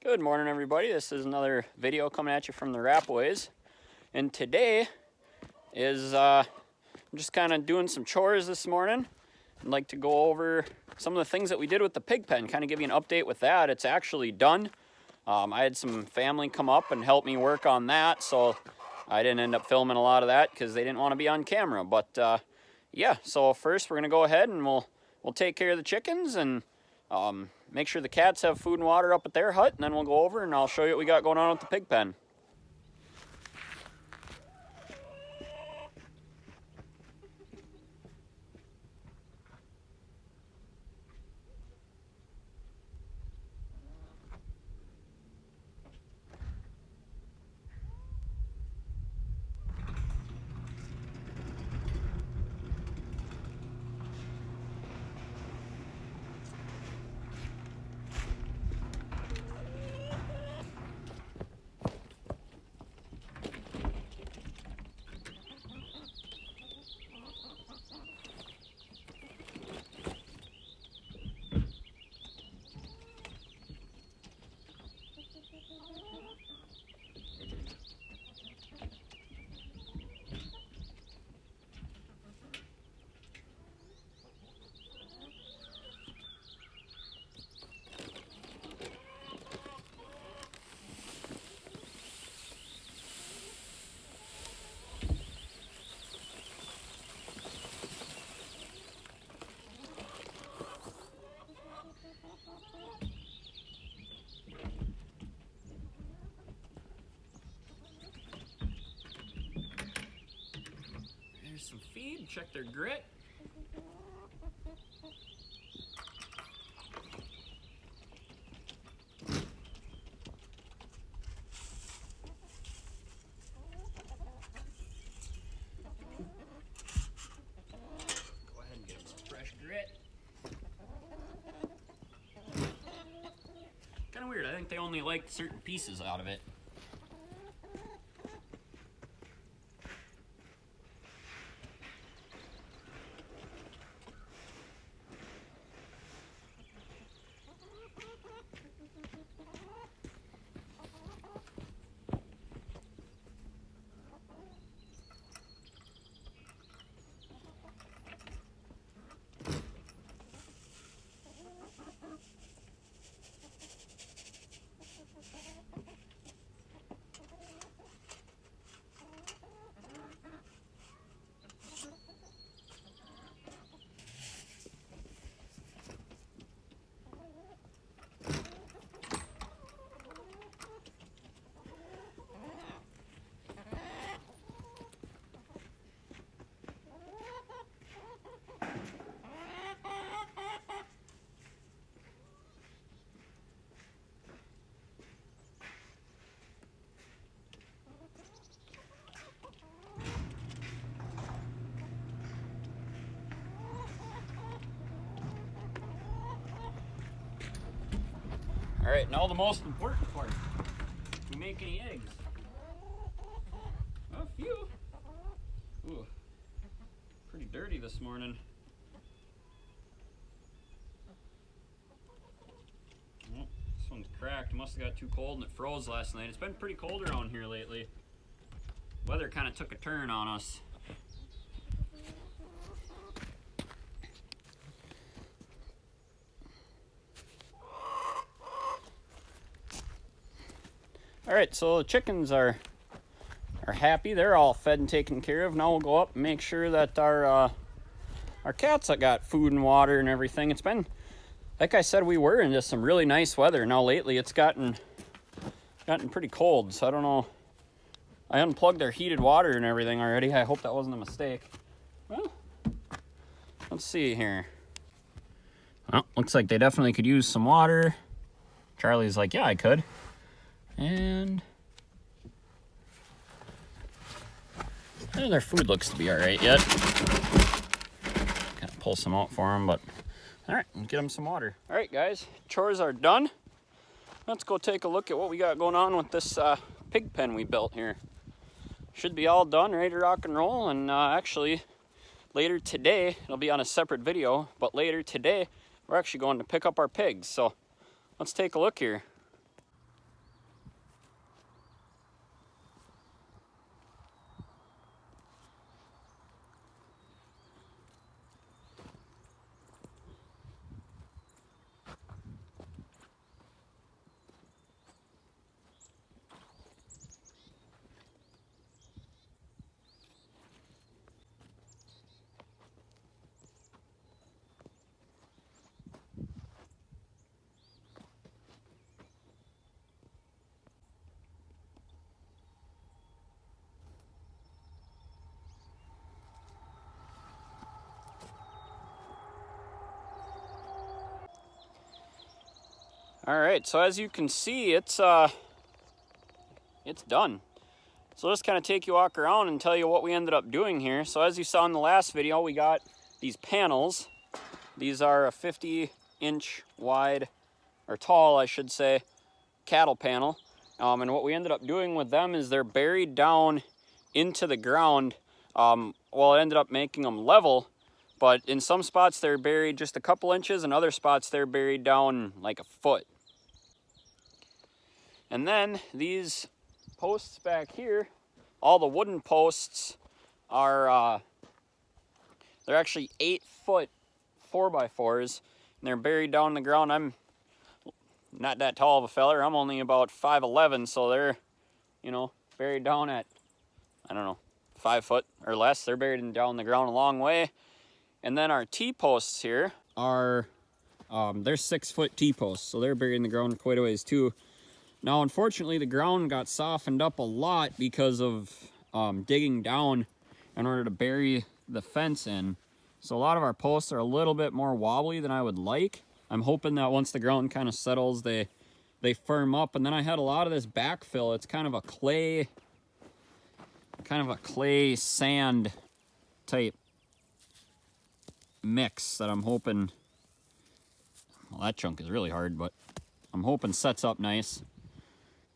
Good morning, everybody. This is another video coming at you from the Rapways. And today is I'm just kind of doing some chores this morning. I'd like to go over some of the things that we did with the pig pen, kind of give you an update with that. It's actually done. I had some family come up and help me work on that, so I didn't end up filming a lot of that because they didn't want to be on camera. But yeah, so first we're going to go ahead and we'll take care of the chickens and make sure the cats have food and water up at their hut, and then we'll go over and I'll show you what we got going on with the pig pen. Here's some feed, check their grit. Go ahead and get them some fresh grit. Kind of weird, I think they only like certain pieces out of it. All right, now the most important part. We make any eggs? A few. Ooh, pretty dirty this morning. Oh, this one's cracked. It must have got too cold and it froze last night. It's been pretty cold around here lately. Weather kind of took a turn on us. All right, so the chickens are happy. They're all fed and taken care of. Now we'll go up and make sure that our cats have got food and water and everything. It's been, like I said, we were into some really nice weather. Now lately it's gotten pretty cold, so I don't know. I unplugged their heated water and everything already. I hope that wasn't a mistake. Well, let's see here. Well, looks like they definitely could use some water. Charlie's like, yeah, I could. And their food looks to be all right yet. Kind of pull some out for them, but all right, get them some water. All right, guys, chores are done. Let's go take a look at what we got going on with this pig pen we built here. Should be all done, ready to rock and roll. And actually, later today, it'll be on a separate video, but later today, we're actually going to pick up our pigs. So let's take a look here. All right, so as you can see, it's done. So I'll just kind of take you walk around and tell you what we ended up doing here. So as you saw in the last video, we got these panels. These are a 50-inch wide, or tall, I should say, cattle panel. And what we ended up doing with them is they're buried down into the ground. Well, it ended up making them level, but in some spots they're buried just a couple inches, and other spots they're buried down like a foot. And then these posts back here, all the wooden posts are, they're actually 8-foot 4x4s, and they're buried down in the ground. I'm not that tall of a feller. I'm only about 5'11", so they're, you know, buried down at, I don't know, 5 foot or less. They're buried down in the ground a long way. And then our T-posts here are, they're 6-foot T-posts, so they're buried in the ground quite a ways too. Now, unfortunately, the ground got softened up a lot because of digging down in order to bury the fence in. So a lot of our posts are a little bit more wobbly than I would like. I'm hoping that once the ground kind of settles, they firm up. And then I had a lot of this backfill. It's kind of a clay sand type mix that I'm hoping, well, that chunk is really hard, but I'm hoping sets up nice.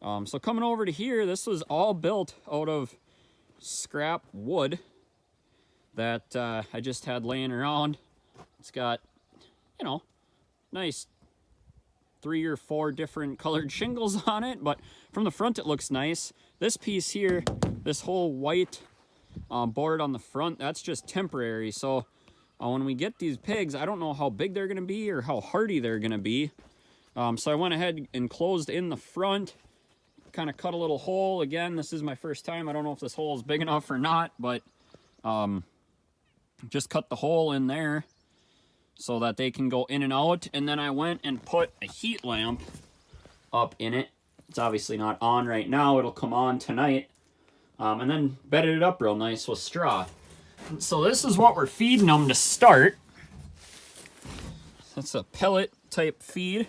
So coming over to here, this was all built out of scrap wood that I just had laying around. It's got, you know, nice 3 or 4 different colored shingles on it, but from the front it looks nice. This piece here, this whole white board on the front, that's just temporary. So when we get these pigs, I don't know how big they're gonna be or how hardy they're gonna be. So I went ahead and closed in the front, kind of cut a little hole. Again, this is my first time. I don't know if this hole is big enough or not, but just cut the hole in there so that they can go in and out. And then I went and put a heat lamp up in it. It's obviously not on right now. It'll come on tonight. And then bedded it up real nice with straw. So this is what we're feeding them to start. That's a pellet type feed.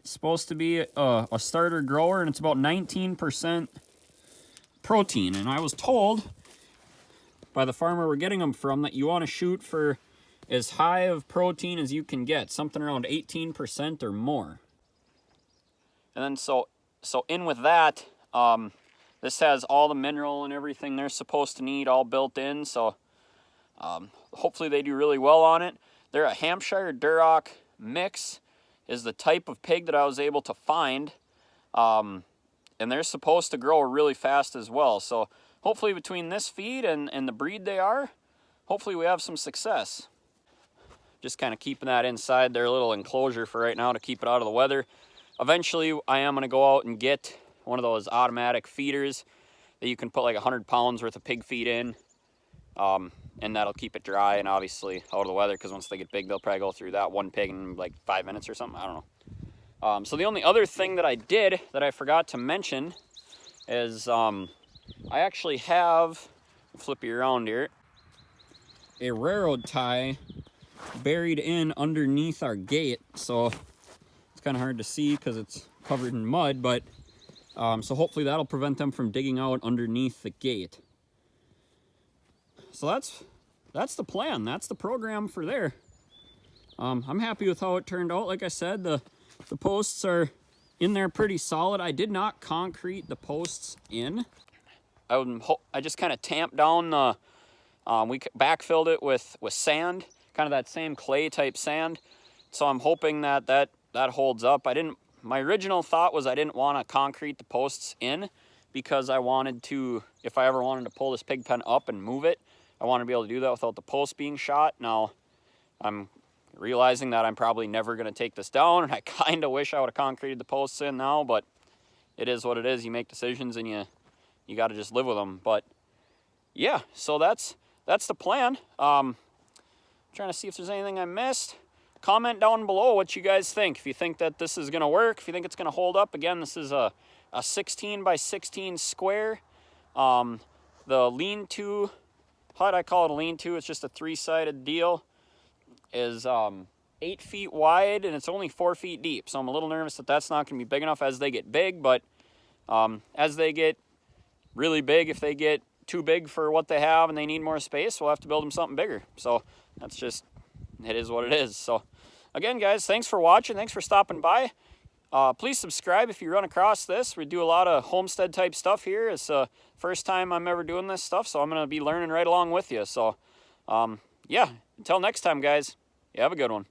It's supposed to be a starter grower, and it's about 19% protein. And I was told by the farmer we're getting them from that you want to shoot for as high of protein as you can get, something around 18% or more. And then so in with that, this has all the mineral and everything they're supposed to need all built in. So hopefully they do really well on it. They're a Hampshire Duroc mix is the type of pig that I was able to find. And they're supposed to grow really fast as well. So hopefully between this feed and the breed they are, hopefully we have some success. Just kind of keeping that inside their little enclosure for right now to keep it out of the weather. Eventually I am going to go out and get one of those automatic feeders that you can put like 100 pounds worth of pig feed in. And that'll keep it dry and obviously out of the weather, because once they get big, they'll probably go through that one pig in like 5 minutes or something. I don't know. So the only other thing that I did that I forgot to mention is I actually have, flip you around here, a railroad tie buried in underneath our gate. So it's kind of hard to see because it's covered in mud, but so hopefully that'll prevent them from digging out underneath the gate. So that's the plan. That's the program for there. I'm happy with how it turned out. Like I said, the posts are in there pretty solid. I did not concrete the posts in. I just kind of tamped down the, we backfilled it with sand, kind of that same clay type sand. So I'm hoping that holds up. My original thought was I didn't want to concrete the posts in because I wanted to, if I ever wanted to pull this pig pen up and move it, I want to be able to do that without the post being shot. Now, I'm realizing that I'm probably never going to take this down, and I kind of wish I would have concreted the posts in now, but it is what it is. You make decisions, and you got to just live with them. But yeah, so that's the plan. Trying to see if there's anything I missed. Comment down below what you guys think. If you think that this is going to work, if you think it's going to hold up. Again, this is a 16 by 16 square. The lean-to hut, I call it a lean-to, it's just a 3-sided deal, is 8 feet wide and it's only 4 feet deep. So I'm a little nervous that that's not going to be big enough as they get big, but as they get really big, if they get too big for what they have and they need more space, we'll have to build them something bigger. So that's just, it is what it is. So again, guys, thanks for watching. Thanks for stopping by. Please subscribe if you run across this. We do a lot of homestead type stuff here. It's the first time I'm ever doing this stuff, so I'm going to be learning right along with you. So yeah, until next time, guys, you have a good one.